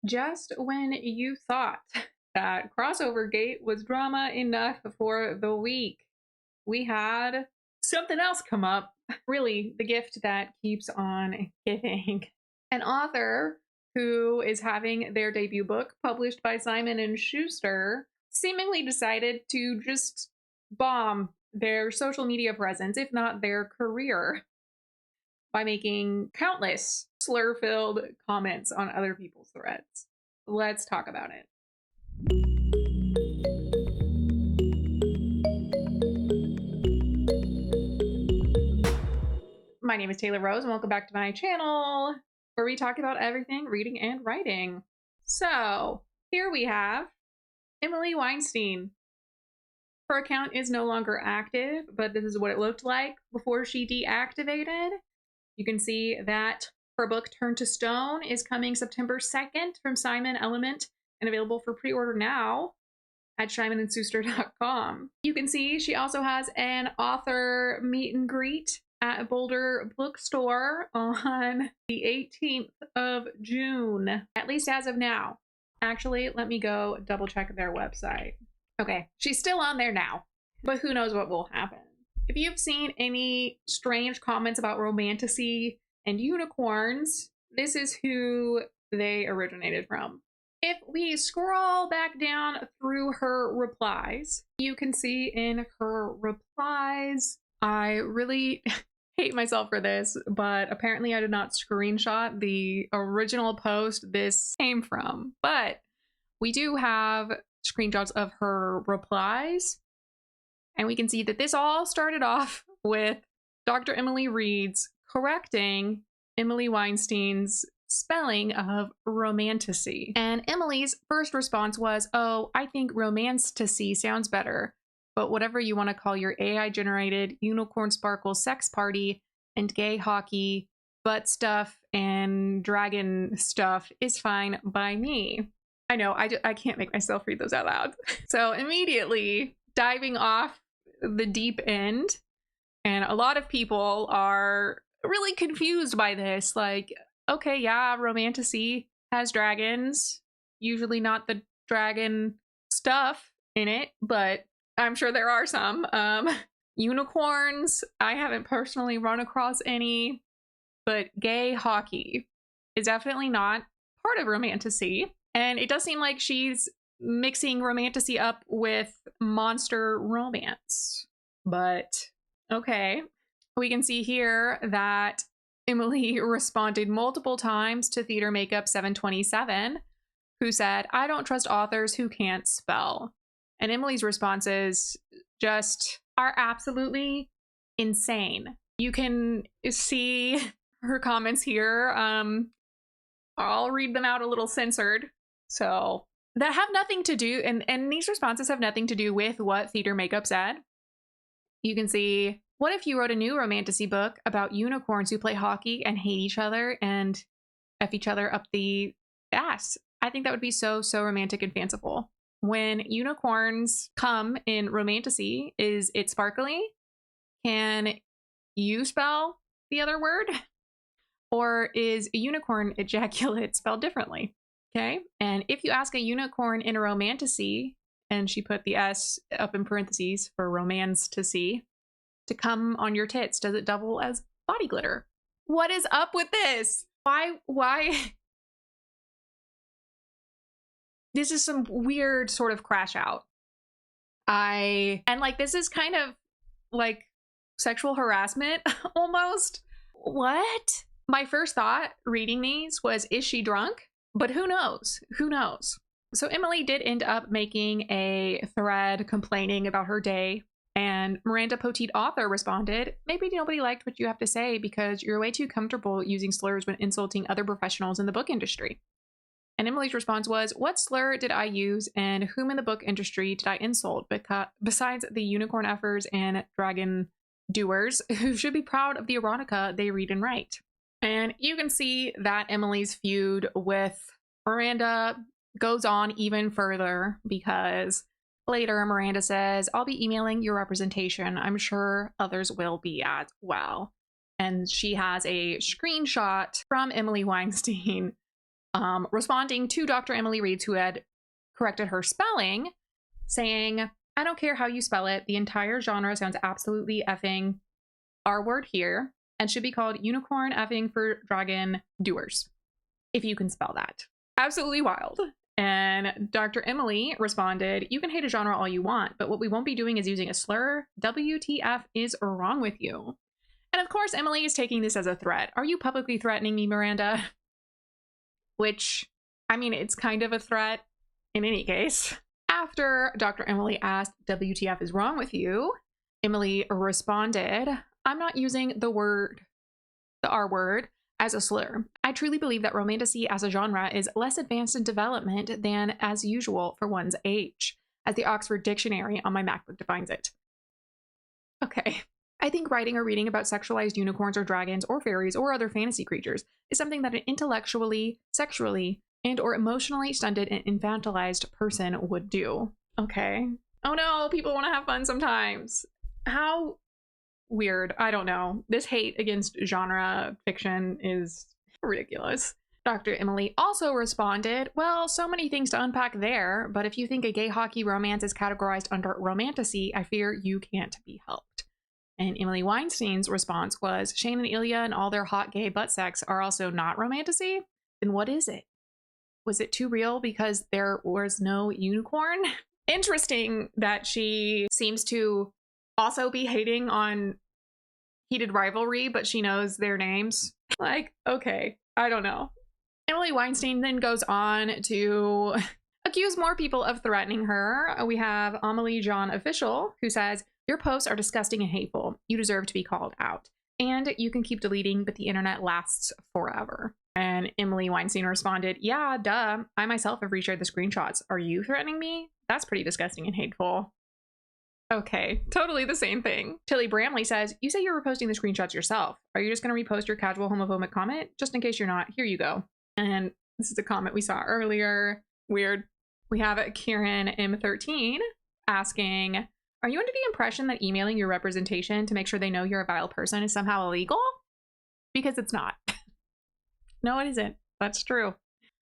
Just when you thought that crossover gate was drama enough for the week, we had something else come up. Really, the gift that keeps on giving. An author who is having their debut book published by Simon and Schuster seemingly decided to just bomb their social media presence, if not their career, by making countless slur-filled comments on other people's threads. Let's talk about it. My name is Taylor Rose, and welcome back to my channel, where we talk about everything reading and writing. So, here we have Emily Weinstein. Her account is no longer active, but this is what it looked like before she deactivated. You can see that her book Turn to Stone is coming September 2nd from Simon Element and available for pre-order now at simonandschuster.com. You can see she also has an author meet and greet at Boulder Bookstore on the 18th of June, at least as of now. Actually, let me go double check their website. Okay, she's still on there now, but who knows what will happen. If you've seen any strange comments about romantasy and unicorns, this is who they originated from. If we scroll back down through her replies, you can see in her replies, I really hate myself for this, but apparently I did not screenshot the original post this came from. But we do have screenshots of her replies, and we can see that this all started off with Dr. Emily Reed's correcting Emily Weinstein's spelling of romantasy. And Emily's first response was, oh, I think romantasy sounds better, but whatever you want to call your AI-generated unicorn sparkle sex party and gay hockey, butt stuff, and dragon stuff is fine by me. I know, I can't make myself read those out loud. So immediately diving off the deep end, and a lot of people are really confused by this. Like, okay, yeah, romantasy has dragons, usually not the dragon stuff in it, but I'm sure there are some. Unicorns, I haven't personally run across any, but gay hockey is definitely not part of romantasy. And it does seem like she's mixing romantasy up with monster romance. But okay, we can see here that Emily responded multiple times to Theater Makeup 727, who said, I don't trust authors who can't spell. And Emily's responses just are absolutely insane. You can see her comments here. I'll read them out a little censored. So that have nothing to do, and these responses have nothing to do with what Theater Makeup said. You can see, what if you wrote a new romantasy book about unicorns who play hockey and hate each other and F each other up the ass? I think that would be so romantic and fanciful. When unicorns come in romantasy, is it sparkly? Can you spell the other word? Or is a unicorn ejaculate spelled differently? Okay, and if you ask a unicorn in a romantasy, and she put the S up in parentheses for romantasy, to come on your tits, does it double as body glitter? What is up with this? Why? This is some weird sort of crash out. And like, this is kind of like sexual harassment almost. What? My first thought reading these was, is she drunk? But who knows? Who knows? So Emily did end up making a thread complaining about her day, and Miranda Poteet author responded, maybe nobody liked what you have to say because you're way too comfortable using slurs when insulting other professionals in the book industry. And Emily's response was, what slur did I use and whom in the book industry did I insult besides the unicorn effers and dragon doers who should be proud of the erotica they read and write? And you can see that Emily's feud with Miranda goes on even further, because later Miranda says, I'll be emailing your representation. I'm sure others will be as well. And she has a screenshot from Emily Weinstein responding to Dr. Emily Reeds, who had corrected her spelling, saying, I don't care how you spell it. The entire genre sounds absolutely effing R word here and should be called unicorn effing for dragon doers, if you can spell that. Absolutely wild. And Dr. Emily responded, you can hate a genre all you want, but what we won't be doing is using a slur. WTF is wrong with you? And of course, Emily is taking this as a threat. Are you publicly threatening me, Miranda? Which, I mean, it's kind of a threat in any case. After Dr. Emily asked, WTF is wrong with you? Emily responded, I'm not using the R word, as a slur. I truly believe that Romantasy as a genre is less advanced in development than as usual for one's age, as the Oxford Dictionary on my MacBook defines it. Okay. I think writing or reading about sexualized unicorns or dragons or fairies or other fantasy creatures is something that an intellectually, sexually, and or emotionally stunted and infantilized person would do. Okay. Oh no, people want to have fun sometimes. How weird. I don't know. This hate against genre fiction is ridiculous. Dr. Emily also responded, well, so many things to unpack there, but if you think a gay hockey romance is categorized under romantasy, I fear you can't be helped. And Emily Weinstein's response was, Shane and Ilya and all their hot gay butt sex are also not romantasy? Then what is it? Was it too real because there was no unicorn? Interesting that she seems to also be hating on heated rivalry, but she knows their names. Like, okay, I don't know. Emily Weinstein then goes on to accuse more people of threatening her. We have Amelie John Official, who says, your posts are disgusting and hateful. You deserve to be called out. And you can keep deleting, but the internet lasts forever. And Emily Weinstein responded, yeah, duh. I myself have reshared the screenshots. Are you threatening me? That's pretty disgusting and hateful. Okay, totally the same thing. Tilly Bramley says, you say you're reposting the screenshots yourself. Are you just going to repost your casual homophobic comment? Just in case you're not, here you go. And this is a comment we saw earlier. Weird. We have Kieran M13 asking, are you under the impression that emailing your representation to make sure they know you're a vile person is somehow illegal? Because it's not. No, it isn't. That's true.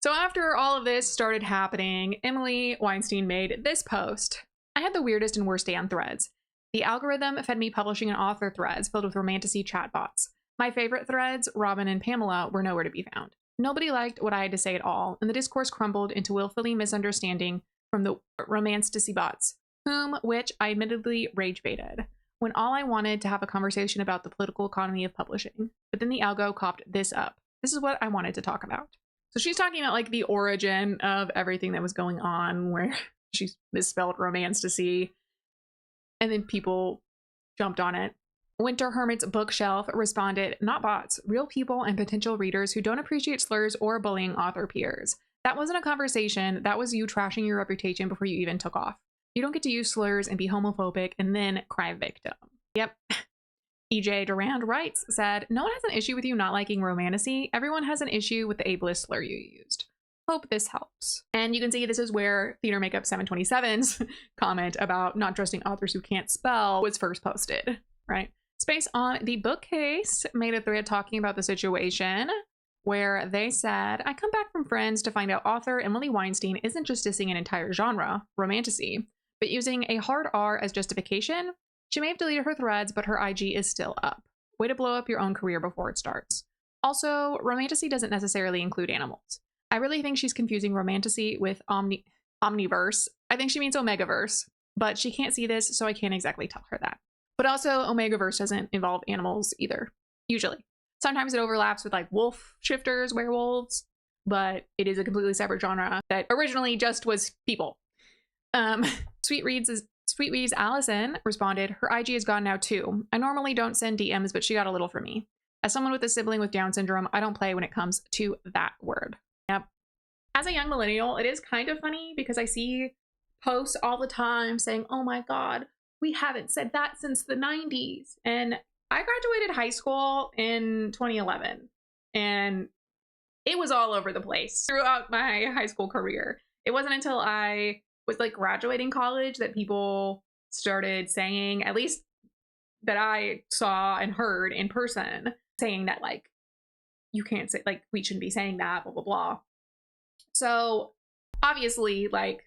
So after all of this started happening, Emily Weinstein made this post. I had the weirdest and worst day on Threads. The algorithm fed me publishing and author threads filled with romantasy chatbots. My favorite threads, Robin and Pamela, were nowhere to be found. Nobody liked what I had to say at all, and the discourse crumbled into willfully misunderstanding from the romantasy bots, which I admittedly rage baited, when all I wanted to have a conversation about the political economy of publishing. But then the algo copped this up. This is what I wanted to talk about. So she's talking about like the origin of everything that was going on, where she misspelled romantasy, and then people jumped on it. Winter Hermit's Bookshelf responded, not bots, real people and potential readers who don't appreciate slurs or bullying author peers. That wasn't a conversation. That was you trashing your reputation before you even took off. You don't get to use slurs and be homophobic and then cry victim. Yep. EJ Durand writes, said, no one has an issue with you not liking romantasy. Everyone has an issue with the ableist slur you used. Hope this helps. And you can see this is where Theater Makeup 727's comment about not trusting authors who can't spell was first posted, right? Space on the Bookcase made a thread talking about the situation where they said, I come back from friends to find out author Emily Weinstein isn't just dissing an entire genre, romantasy, but using a hard R as justification. She may have deleted her threads, but her IG is still up. Way to blow up your own career before it starts. Also, romantasy doesn't necessarily include animals. I really think she's confusing romantasy with omniverse. I think she means omegaverse, but she can't see this, so I can't exactly tell her that. But also, omegaverse doesn't involve animals either, usually. Sometimes it overlaps with like wolf shifters, werewolves, but it is a completely separate genre that originally just was people. Sweet Reads Allison responded, her IG is gone now too. I normally don't send DMs, but she got a little from me. As someone with a sibling with Down syndrome, I don't play when it comes to that word. Yep. As a young millennial, it is kind of funny because I see posts all the time saying, oh my God, we haven't said that since the 90s. And I graduated high school in 2011 and it was all over the place throughout my high school career. It wasn't until I was like graduating college that people started saying, at least that I saw and heard in person, saying that like, you can't say, like, we shouldn't be saying that, blah, blah, blah. So obviously, like,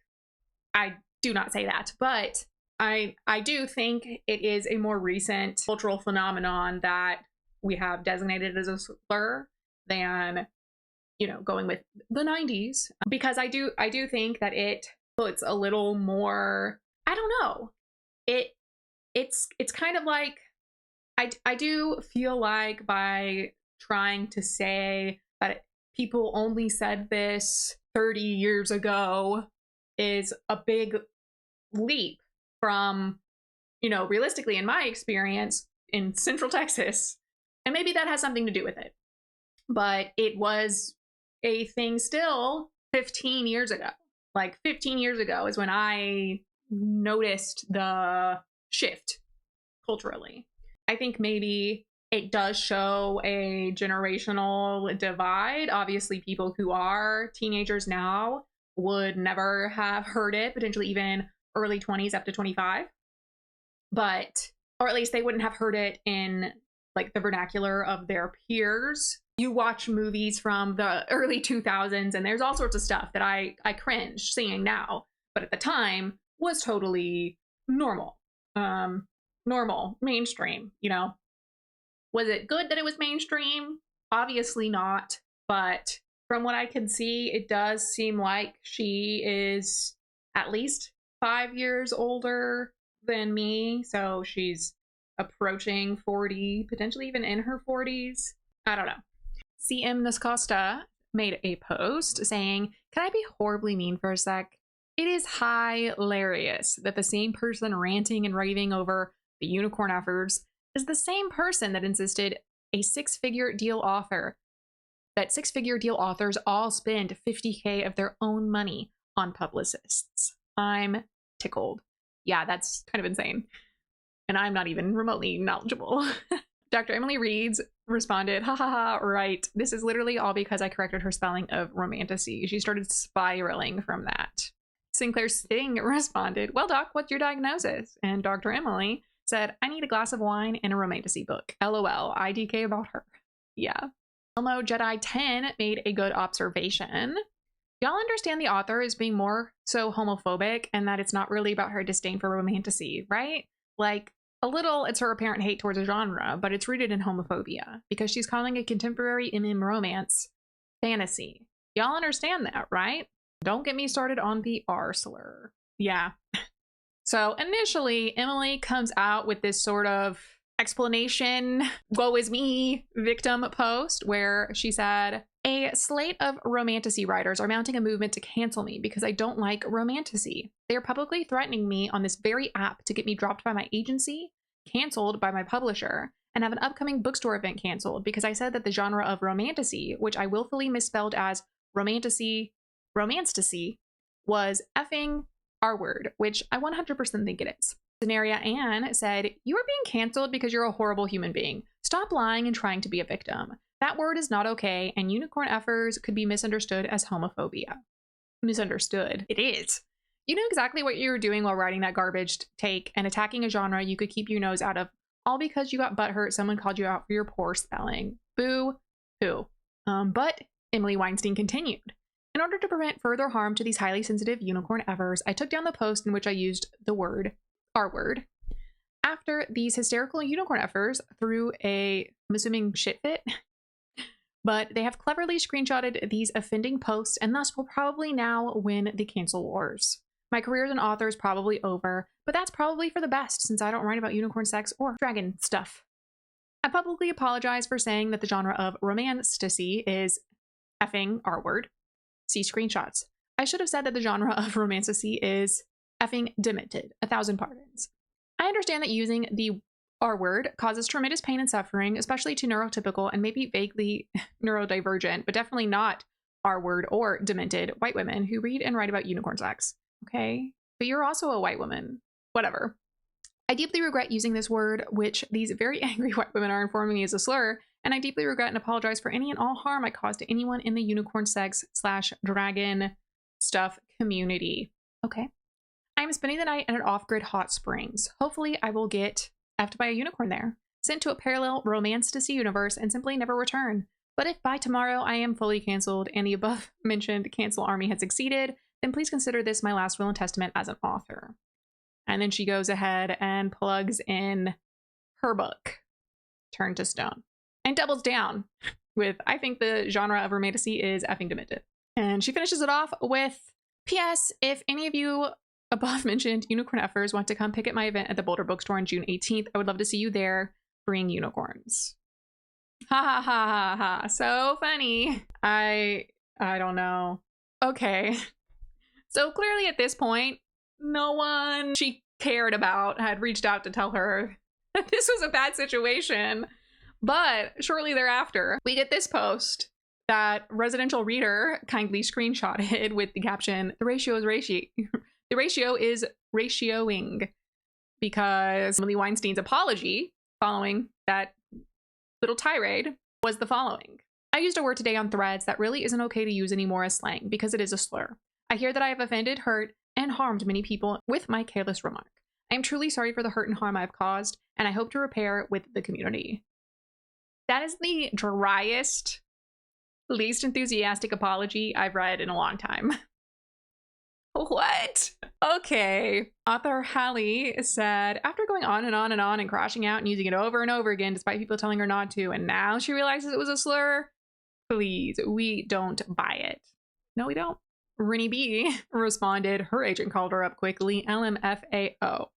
I do not say that, but I do think it is a more recent cultural phenomenon that we have designated as a slur than, you know, going with the 90s, because I do think that it puts a little more, I don't know, it's kind of like, I do feel like by trying to say that people only said this 30 years ago is a big leap from, you know, realistically, in my experience in Central Texas, and maybe that has something to do with it, but it was a thing still 15 years ago. Like 15 years ago is when I noticed the shift culturally. I think maybe it does show a generational divide. Obviously, people who are teenagers now would never have heard it, potentially even early 20s up to 25. But, or at least they wouldn't have heard it in like the vernacular of their peers. You watch movies from the early 2000s and there's all sorts of stuff that I cringe seeing now, but at the time was totally normal. Normal, mainstream, you know. Was it good that it was mainstream? Obviously not, but from what I can see, it does seem like she is at least 5 years older than me, so she's approaching 40, potentially even in her 40s. I don't know. CM Nascosta made a post saying, "Can I be horribly mean for a sec? It is hilarious that the same person ranting and raving over the unicorn efforts is the same person that insisted that six-figure deal authors all spend $50K of their own money on publicists. I'm tickled." Yeah, that's kind of insane. And I'm not even remotely knowledgeable. Dr. Emily Reeds responded, "Ha ha ha, right. This is literally all because I corrected her spelling of romantasy. She started spiraling from that." Sinclair Sting responded, "Well, Doc, what's your diagnosis?" And Dr. Emily said, "I need a glass of wine and a romantasy book. LOL, IDK about her." Yeah. Elmo Jedi 10 made a good observation. Y'all understand the author is being more so homophobic and that it's not really about her disdain for romantasy, right? Like, a little, it's her apparent hate towards a genre, but it's rooted in homophobia because she's calling a contemporary romance fantasy. Y'all understand that, right? Don't get me started on the R slur. Yeah. So initially, Emily comes out with this sort of explanation, woe is me victim post, where she said, "A slate of romantasy writers are mounting a movement to cancel me because I don't like romantasy. They are publicly threatening me on this very app to get me dropped by my agency, canceled by my publisher, and have an upcoming bookstore event canceled because I said that the genre of romantasy, which I willfully misspelled as romantasy, was effing R-word, which I 100% think it is." Scenaria Ann said, "You are being canceled because you're a horrible human being. Stop lying and trying to be a victim. That word is not okay, and unicorn effers could be misunderstood as homophobia." Misunderstood. It is. You knew exactly what you were doing while writing that garbage take and attacking a genre you could keep your nose out of, all because you got butthurt someone called you out for your poor spelling. Boo hoo. But Emily Weinstein continued, "In order to prevent further harm to these highly sensitive unicorn effers, I took down the post in which I used the word R-word. After these hysterical unicorn effers threw a, I'm assuming, shit fit, but they have cleverly screenshotted these offending posts and thus will probably now win the cancel wars. My career as an author is probably over, but that's probably for the best since I don't write about unicorn sex or dragon stuff. I publicly apologize for saying that the genre of romantasy is effing R-word. See screenshots. I should have said that the genre of romantasy is effing demented. 1,000 pardons. I understand that using the R-word causes tremendous pain and suffering, especially to neurotypical and maybe vaguely neurodivergent, but definitely not R-word or demented white women who read and write about unicorn sex. Okay? But you're also a white woman. Whatever. I deeply regret using this word, which these very angry white women are informing me is a slur, and I deeply regret and apologize for any and all harm I caused to anyone in the unicorn sex / dragon stuff community." Okay. "I am spending the night at an off-grid hot springs. Hopefully I will get effed by a unicorn there, sent to a parallel romantasy universe, and simply never return. But if by tomorrow I am fully canceled and the above mentioned cancel army has succeeded, then please consider this my last will and testament as an author. And then she goes ahead and plugs in her book, Turn to Stone, and doubles down with, I think the genre of Romantasy is effing demented. And she finishes it off with, P.S. If any of you above mentioned unicorn effers want to come pick at my event at the Boulder Bookstore on June 18th, I would love to see you there. Bring unicorns. Ha ha ha ha ha. So funny. I don't know. Okay. So clearly at this point, no one she cared about had reached out to tell her that this was a bad situation. But shortly thereafter, we get this post that Residential Reader kindly screenshotted with the caption, the ratio is ratioing, because Emily Weinstein's apology following that little tirade was the following. I used a word today on Threads that really isn't okay to use anymore as slang because it is a slur. I hear that I have offended, hurt, and harmed many people with my careless remark. I am truly sorry for the hurt and harm I have caused, and I hope to repair with the community. That is the driest, least enthusiastic apology I've read in a long time. What? Okay. Author Hallie said, after going on and on and on and crashing out and using it over and over again despite people telling her not to, and now she realizes it was a slur, please, we don't buy it. No, we don't. Rennie B responded, her agent called her up quickly, LMFAO.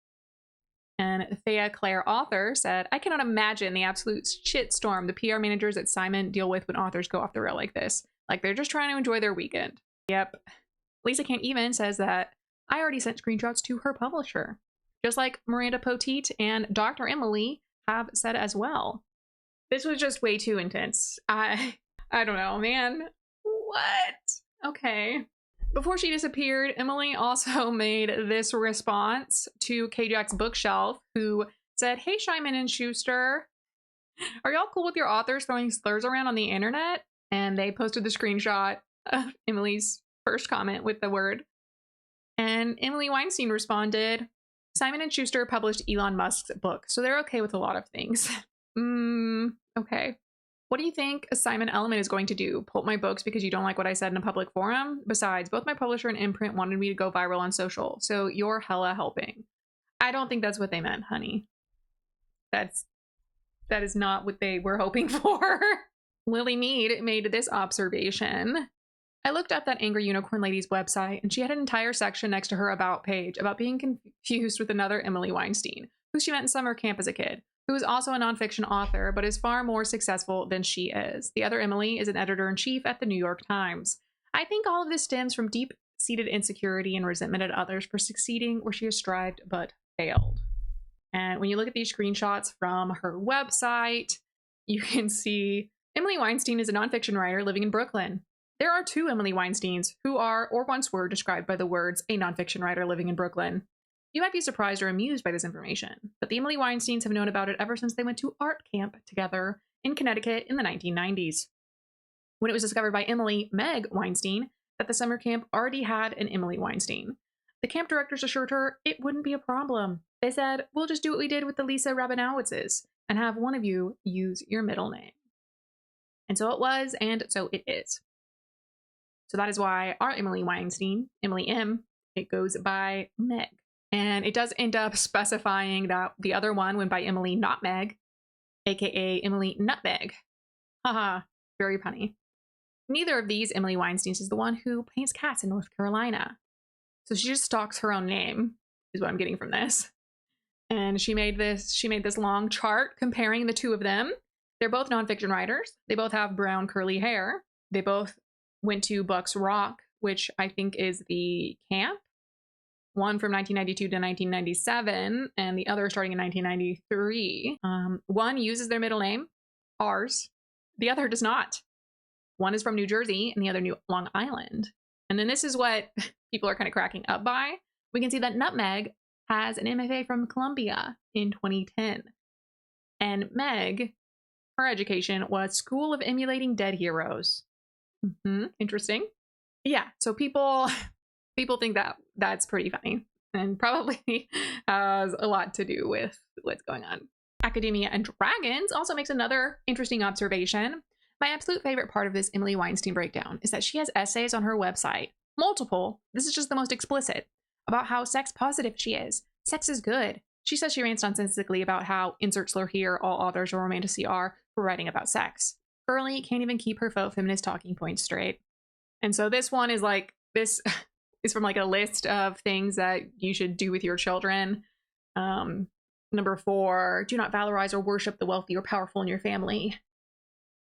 And Thea Claire Author said, I cannot imagine the absolute shitstorm the PR managers at Simon deal with when authors go off the rail like this. Like they're just trying to enjoy their weekend. Yep. Lisa Can't Even says that I already sent screenshots to her publisher, just like Miranda Poteet and Dr. Emily have said as well. This was just way too intense. I don't know, man. What? Okay. Before she disappeared, Emily also made this response to K-Jack's Bookshelf, who said, hey, Simon and Schuster, are y'all cool with your authors throwing slurs around on the internet? And they posted the screenshot of Emily's first comment with the word. And Emily Weinstein responded, Simon and Schuster published Elon Musk's book, so they're okay with a lot of things. Okay. What do you think Simon Element is going to do? Pull my books because you don't like what I said in a public forum? Besides, both my publisher and imprint wanted me to go viral on social, so you're hella helping. I don't think that's what they meant, honey. That is not what they were hoping for. Lily Mead made this observation. I looked up that Angry Unicorn Lady's website, and she had an entire section next to her About page about being confused with another Emily Weinstein, who she met in summer camp as a kid, who is also a nonfiction author, but is far more successful than she is. The other Emily is an editor-in-chief at the New York Times. I think all of this stems from deep-seated insecurity and resentment at others for succeeding where she has strived but failed. And when you look at these screenshots from her website, you can see Emily Weinstein is a nonfiction writer living in Brooklyn. There are two Emily Weinsteins who are, or once were, described by the words, a nonfiction writer living in Brooklyn. You might be surprised or amused by this information, but the Emily Weinsteins have known about it ever since they went to art camp together in Connecticut in the 1990s. When it was discovered by Emily Meg Weinstein that the summer camp already had an Emily Weinstein, the camp directors assured her it wouldn't be a problem. They said, we'll just do what we did with the Lisa Rabinowitzes and have one of you use your middle name. And so it was, and so it is. So that is why our Emily Weinstein, Emily M, it goes by Meg. And it does end up specifying that the other one went by Emily Not Meg, aka Emily Nutmeg. Haha, very punny. Neither of these Emily Weinsteins is the one who paints cats in North Carolina. So she just stalks her own name, is what I'm getting from this. And she made this long chart comparing the two of them. They're both nonfiction writers. They both have brown curly hair. They both went to Bucks Rock, which I think is the camp. One from 1992 to 1997, and the other starting in 1993. One uses their middle name, ours. The other does not. One is from New Jersey, and the other Long Island. And then this is what people are kind of cracking up by. We can see that Nutmeg has an MFA from Columbia in 2010. And Meg, her education was School of Emulating Dead Heroes. Interesting. Yeah, so people think that that's pretty funny and probably has a lot to do with what's going on. Academia and Dragons also makes another interesting observation My absolute favorite part of this Emily Weinstein breakdown is that she has essays on her website, multiple, this is just the most explicit, about how sex positive she is. Sex is good. She says she rants nonsensically about how, insert slur here, all authors of Romantasy are for writing about sex. Girlie can't even keep her faux feminist talking points straight. And so this one is like, this is from like a list of things that you should do with your children. Number 4, do not valorize or worship the wealthy or powerful in your family.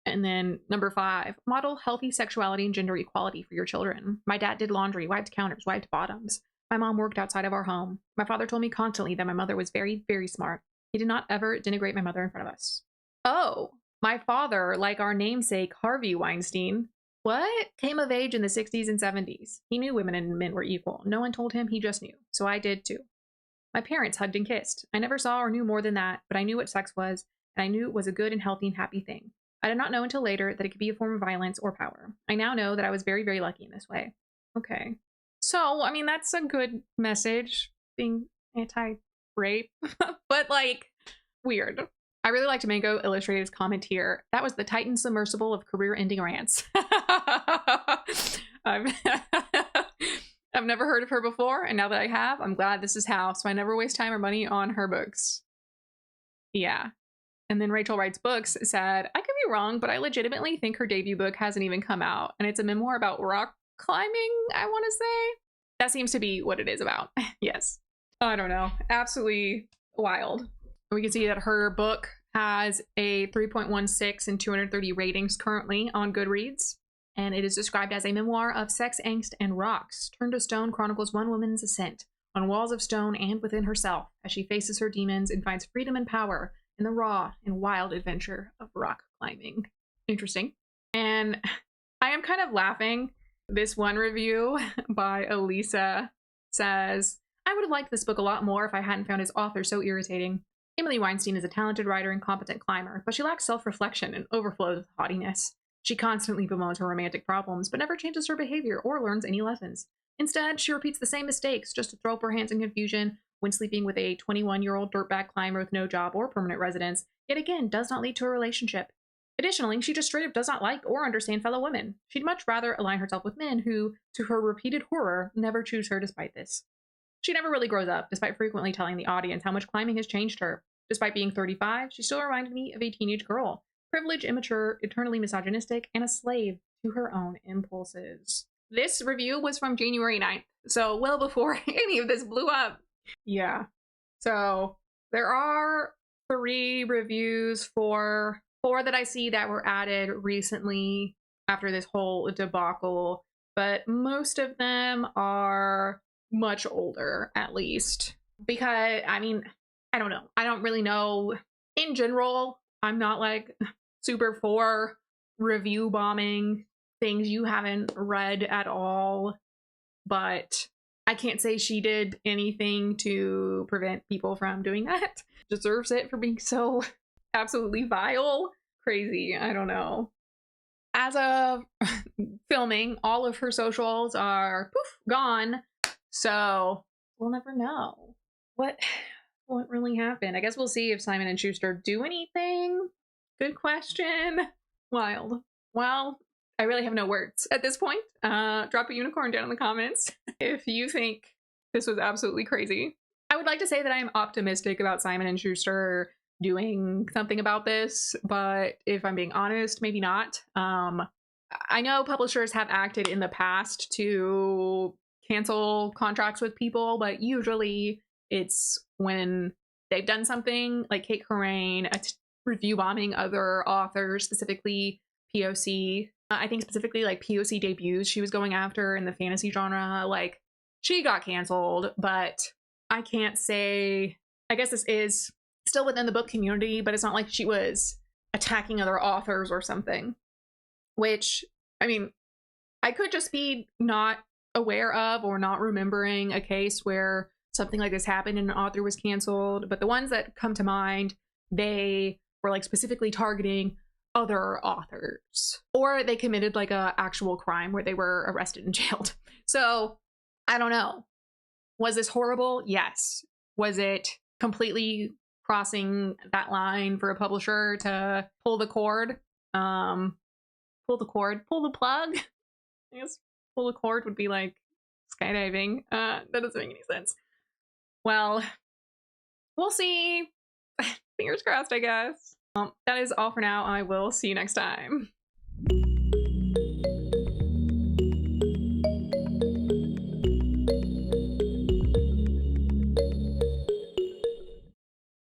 And then number 5, model healthy sexuality and gender equality for your children. My dad did laundry, wiped counters, wiped bottoms. My mom worked outside of our home. My father told me constantly that my mother was very, very smart. He did not ever denigrate my mother in front of us. Oh, my father, like our namesake Harvey Weinstein, what? Came of age in the 60s and 70s. He knew women and men were equal. No one told him, he just knew. So I did too. My parents hugged and kissed. I never saw or knew more than that, but I knew what sex was, and I knew it was a good and healthy and happy thing. I did not know until later that it could be a form of violence or power. I now know that I was very, very lucky in this way. Okay. So, I mean, that's a good message, being anti-rape, but like, weird. I really liked Mango Illustrated's comment here. That was the Titan submersible of career-ending rants. I've never heard of her before, and now that I have, I'm glad this is how, so I never waste time or money on her books. Yeah. And then Rachel Writes Books said, I could be wrong, but I legitimately think her debut book hasn't even come out, and it's a memoir about rock climbing, I want to say. That seems to be what it is about. Yes. I don't know. Absolutely wild. We can see that her book has a 3.16 and 230 ratings currently on Goodreads, and it is described as a memoir of sex, angst, and rocks. Turned to Stone chronicles one woman's ascent on walls of stone and within herself as she faces her demons and finds freedom and power in the raw and wild adventure of rock climbing. Interesting. And I am kind of laughing. This one review by Elisa says, I would have liked this book a lot more if I hadn't found its author so irritating. Emily Weinstein is a talented writer and competent climber, but she lacks self-reflection and overflows with haughtiness. She constantly bemoans her romantic problems, but never changes her behavior or learns any lessons. Instead, she repeats the same mistakes just to throw up her hands in confusion when sleeping with a 21-year-old dirtbag climber with no job or permanent residence, yet again does not lead to a relationship. Additionally, she just straight up does not like or understand fellow women. She'd much rather align herself with men who, to her repeated horror, never choose her despite this. She never really grows up, despite frequently telling the audience how much climbing has changed her. Despite being 35, she still reminded me of a teenage girl. Privileged, immature, eternally misogynistic, and a slave to her own impulses. This review was from January 9th, so well before any of this blew up. Yeah. So there are 3 reviews for 4 that I see that were added recently after this whole debacle, but most of them are much older, at least. Because, I mean, I don't know. I don't really know. In general, I'm not like super for review bombing things you haven't read at all, but I can't say she did anything to prevent people from doing that. Deserves it for being so absolutely vile. Crazy. I don't know. As of filming, all of her socials are poof, gone. So we'll never know what really happened. I guess we'll see if Simon and Schuster do anything. Good question. Wild. Well, I really have no words at this point. Drop a unicorn down in the comments if you think this was absolutely crazy. I would like to say that I'm optimistic about Simon and Schuster doing something about this, but if I'm being honest, maybe not. I know publishers have acted in the past to cancel contracts with people, but usually it's when they've done something like Kate Corain, review bombing other authors, specifically POC. I think specifically like POC debuts she was going after in the fantasy genre. Like, she got canceled, but I can't say, I guess this is still within the book community, but it's not like she was attacking other authors or something. Which, I mean, I could just be not aware of or not remembering a case where something like this happened and an author was canceled, but the ones that come to mind, they were like specifically targeting other authors, or they committed like a actual crime where they were arrested and jailed. So I don't know. Was this horrible? Yes. Was it completely crossing that line for a publisher to pull the cord? pull the cord, pull the plug. I guess pull the cord would be like skydiving. That doesn't make any sense. Well, we'll see. Fingers crossed, I guess. That is all for now. I will see you next time.